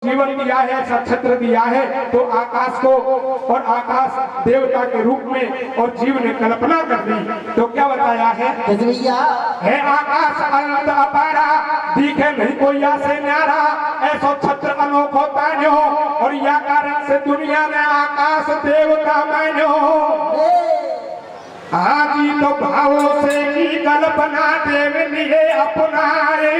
जीवन दिया है, नक्षत्र दिया है, तो आकाश को और आकाश देवता के रूप में और जीव ने कल्पना कर दी। तो क्या बताया है आकाश अनंत अपारा, दिखे नहीं कोई से न्यारा, ऐसा छत्र अनोखो तान्यो, और या कारण से दुनिया ने आकाश देवता मान्यो। आजी तो भावों से की कल्पना देव लिए अपनाए,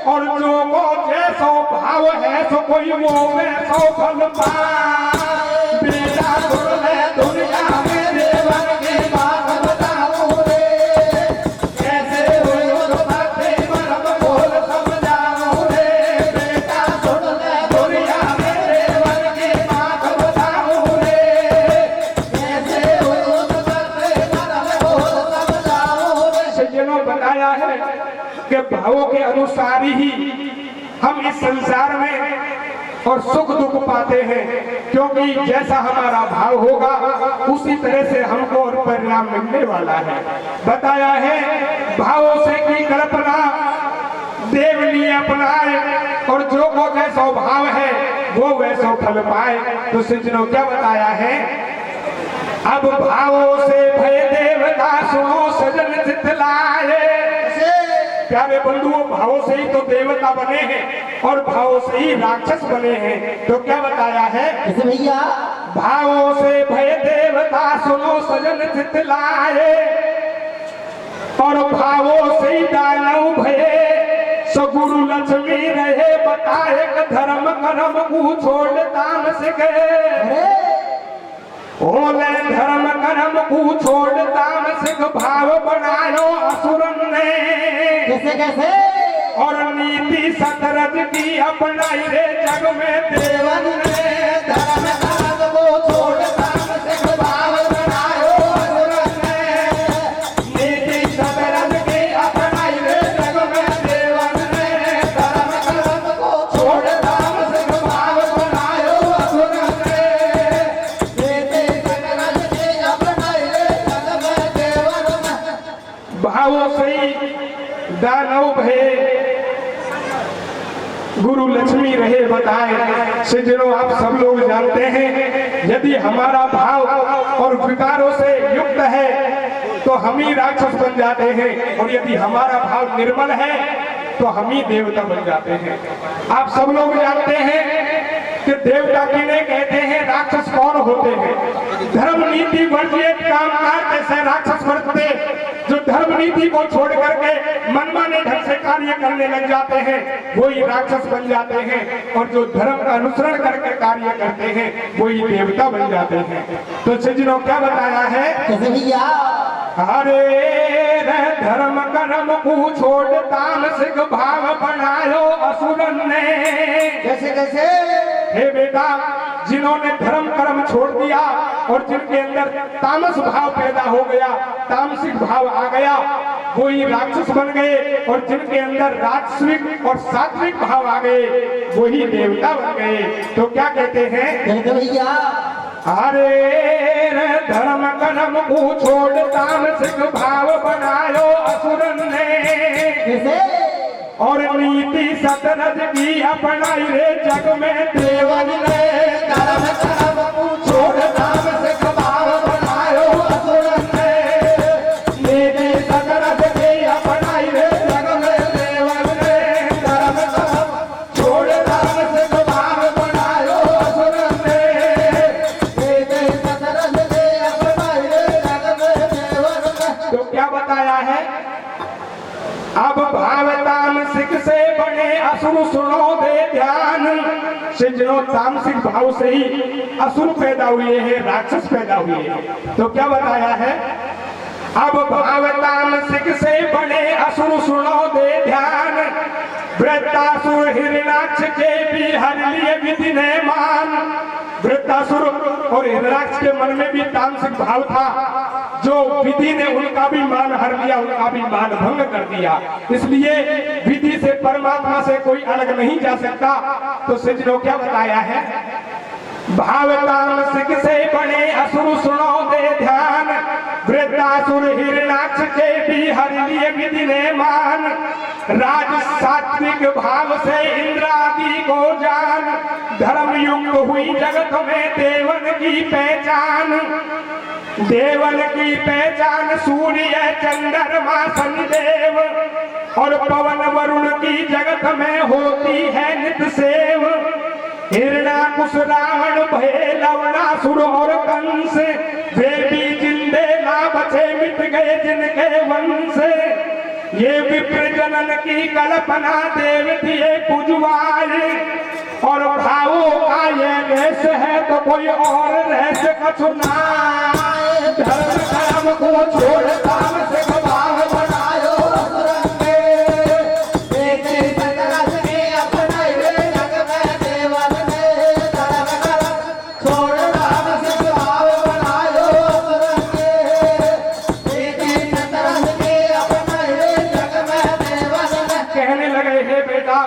और जो वो जैसो भाव है सो कोई वो वैसो फल पाए। बेटा बोले दुनिया में देवन की बात बताओ रे, कैसे हुई उस बातें मरम बोल समझाओ रे। बेटा सुन ले दुनिया में देवन की बात बताओ रे, कैसे हुई उस बातें मरम बोल समझाओ रे। सज्जनों बताया है कि भावों के अनुसार ही हम इस संसार में और सुख दुख पाते हैं, क्योंकि जैसा हमारा भाव होगा उसी तरह से हमको और परिणाम मिलने वाला है। बताया है भावों से की कल्पना देव लिए अपनाए, और जो को जैसा भाव है वो वैसा फल पाए। तो सज्जनों क्या बताया है, अब भावों से भय देवता सुनो सजन चितलाए। प्यारे बंधुओं, भावों से ही तो देवता बने हैं और भावों से ही राक्षस बने हैं। तो क्या बताया है भैया, भावों से भय देवता सुनो सजन चितलाए, और भावों से ही दानव भये सगुरु लक्ष्मी रहे बताए। धर्म कर्म को छोड़ तामसिक ओले, धर्म कर्म को छोड़ तामसिक भाव बनायो असुरन ने। कैसे कैसे, और नीति सतरज की अपनाई रे जग में देवन ने। धर्म कर्म को छोड़ तामसिक भाव बनायो असुरन ने, नीति सतरज की अपनाई रे जग में देवन ने। धर्म कर्म को छोड़ तामसिक भाव बनायो असुरन ने, नीति सतरज की अपनाई रे जग में देवन ने। भावों से दानव भये गुरु लक्ष्मी रहे बताए। सज्जनों, आप सब लोग जानते हैं यदि हमारा भाव और विकारों से युक्त है तो हम ही राक्षस बन जाते हैं, और यदि हमारा भाव निर्मल है तो हम ही देवता बन जाते हैं। आप सब लोग जानते हैं कि देवता किन्हें कहते हैं, राक्षस कौन होते हैं। धर्म नीति वर्जित कामकाज जैसे राक्षस वर्तते, जो धर्म नीति को छोड़ करके मनमाने ढंग से कार्य करने लग जाते हैं वही राक्षस बन जाते हैं, और जो धर्म का अनुसरण करके कार्य करते हैं वही देवता बन जाते हैं। तो सज्जनों क्या बताया है भैया, अरे धर्म कर्म को छोड़ तामसिक भाव बनायो असुरन ने। कैसे कैसे, हे बेटा, जिन्होंने धर्म कर्म छोड़ दिया और जिनके अंदर तामस भाव पैदा हो गया, तामसिक भाव आ गया, वो ही राक्षस बन गए, और जिनके अंदर राजस्विक और सात्विक भाव आ गए वो ही देवता बन गए। तो क्या कहते हैं भैया, अरे धर्म कर्म को छोड़ तामसिक भाव बनायो असुरन ने, और नीति सतरज की अपनाई रे जग में देवन ने। धर्म कर्म को छोड़ तामसिक भाव बनायो असुरन ने, नीति सतरज की अपनाई रे जग में देवन ने। धर्म कर्म छोड़ तामसिक भाव बनायो असुरन ने, नीति सतरज की अपनाई रे जग में देवन ने। तो क्या बताया है, अब भाव तामसिक से बने असुर सुनो दे ध्यान। सज्जनों, तामसिक भाव से ही असुर पैदा हुए हैं, राक्षस पैदा हुए हैं। तो क्या बताया है, अब भाव तामसिक से बने असुर सुनो दे ध्यान। वृत्तासुर हिरणाक्ष के भी हर लिए विधि ने मान। वृत्तासुर और हिरणाक्ष के मन में भी तामसिक भाव था, जो विधि ने उनका भी मान हर लिया, उनका भी मान भंग कर दिया। इसलिए विधि से परमात्मा से कोई अलग नहीं जा सकता। तो सज्जनों क्या बताया है, भाव तामसिक से बने असुर सुनो दे ध्यान। वृत्तासुर हिरणाक्ष के भी हर लिए विधि ने मान। राज सात्विक भाव से इंद्रादि को जान, धर्म युक्त हुई जगत में देवन की पहचान। देवन की पहचान सूर्य चंद्रमा शनिदेव, और पवन वरुण की जगत में होती है नित सेव। हिरण्याकुश रावण भय लवणासुर और कंस, वे भी जिंदे ना बचे मिट गए जिनके वंश। ये विप्र जनन की कल्पना देव दिए पुजवाए, और भावों का ये रहस्य है तो कोई और रहस्य कछु ना। धर्म धर्म को छोड़ काम से भाव बनायो रंगे, एक तरह से अपना जग में देवन ने। धर्म धर्म छोड़ काम से भाव बनायो रंगे, एक तरह से अपना जग में देवन ने। कहने लगे हे बेटा,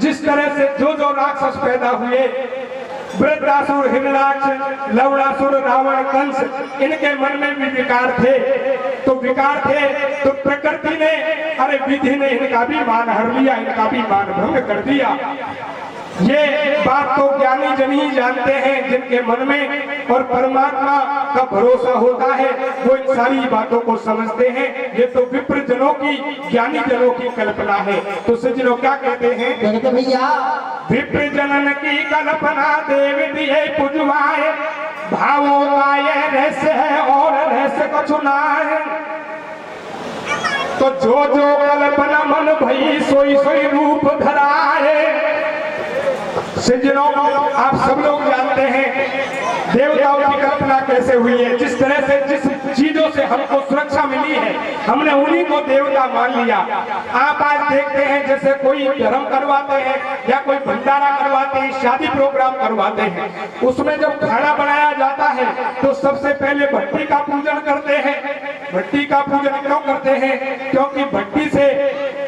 जिस तरह से जो राक्षस पैदा हुए, वृत्रासुर, हिरण्याक्ष, लवणासुर, रावण, कंस, इनके मन में भी विकार थे। तो विकार थे तो प्रकृति ने, अरे विधि ने इनका भी मान हर लिया, इनका भी मान भंग कर दिया। ये बात तो ज्ञानी जन ही जानते हैं, जिनके मन में और परमात्मा का भरोसा होता है, वो इन सारी बातों को समझते हैं। ये तो विप्र जनों की, ज्ञानी जनों की कल्पना है। तो सज्जनों क्या कहते हैं भैया, विप्र जनन की कल्पना देव दिए पुजवाए, भावों का ये रहस्य है और रहस्य को चुनाए। तो जो कल्पना मन भई सोई सोई रूप धराए। सज्जनों, आप सब लोग जानते हैं देवताओं की कल्पना कैसे हुई है। जिस तरह से, जिस चीजों से हमको सुरक्षा मिली है, हमने उन्हीं को देवता मान लिया। आप आज देखते हैं जैसे कोई धर्म करवाते हैं या कोई भंडारा करवाते हैं, शादी प्रोग्राम करवाते हैं, उसमें जब खाना बनाया जाता है तो सबसे पहले भट्टी का पूजन करते हैं। भट्टी का पूजन क्यों करते हैं? क्योंकि भट्टी से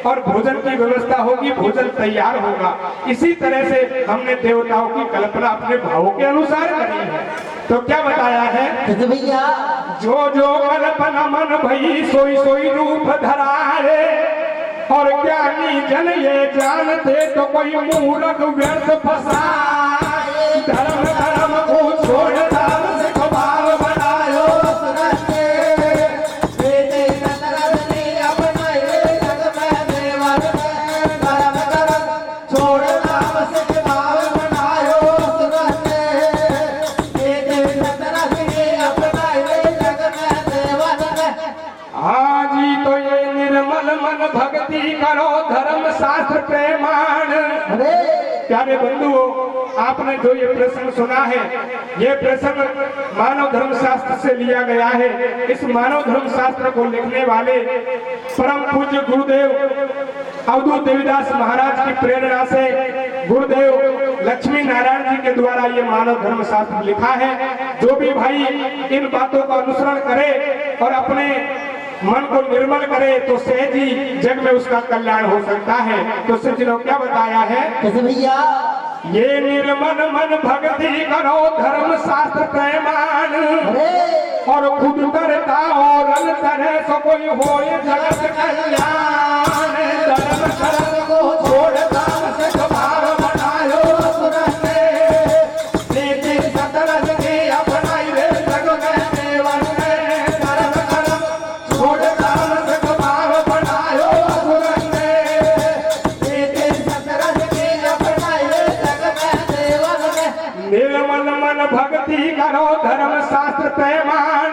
और भोजन की व्यवस्था होगी, भोजन तैयार होगा। इसी तरह से हमने देवताओं की कल्पना अपने भावों के अनुसार करी है। तो क्या बताया है भैया, जो कल्पना मन भई सोई सोई रूप धराए, और ज्ञानी जन ये जानते तो कोई मूर्ख व्यर्थ फसाए। धर्म धर्म को छोड़ धर्म से भाव बनायो रंगे, भक्ति करो धर्म शास्त्र प्रेमान। प्यारे बंधुओं, आपने जो ये प्रसंग सुना है, ये प्रसंग मानव धर्म शास्त्र से लिया गया है। इस मानव धर्म शास्त्र को लिखने वाले परम पूज्य गुरुदेव अवधूत देवीदास महाराज की प्रेरणा से गुरुदेव लक्ष्मी नारायण जी के द्वारा ये मानव धर्म शास्त्र लिखा है। जो भी भाई इन बातों का अनुसरण करे और अपने मन को निर्मल करे तो सहज ही जग में उसका कल्याण हो सकता है। तो सज्जनों, क्या बताया है कैसे भैया, ये निर्मल मन भक्ति करो धर्म शास्त्र प्रेमान, और खुद करता और तरह सो कोई हो जगत कल्याण। धर्म धर्म को छोड़ काम से भाव बनायो रंगे, सतरज के अपनाई रे जग में देवन ने। धर्म धर्म छोड़ काम से भाव बनायो रंगे, सतरज के अपनाई रे जग में देवन ने। निर्मल मन भक्ति करो धर्म शास्त्र प्रेमान,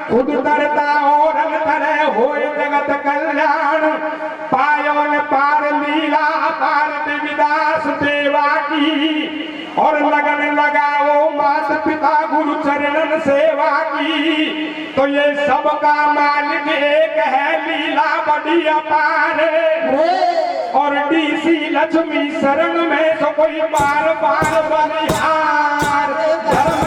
खुद करता और तरह होए जगत कल्याण। पायो न पार लीला पार देवीदास देवा की, और लगन लगाओ मात पिता गुरु चरणन सेवा की। तो ये सबका मालिक एक है, लीला बड़ी अपार, और डीसी लक्ष्मी शरण में तो कोई बार बार बलिहार। धर्म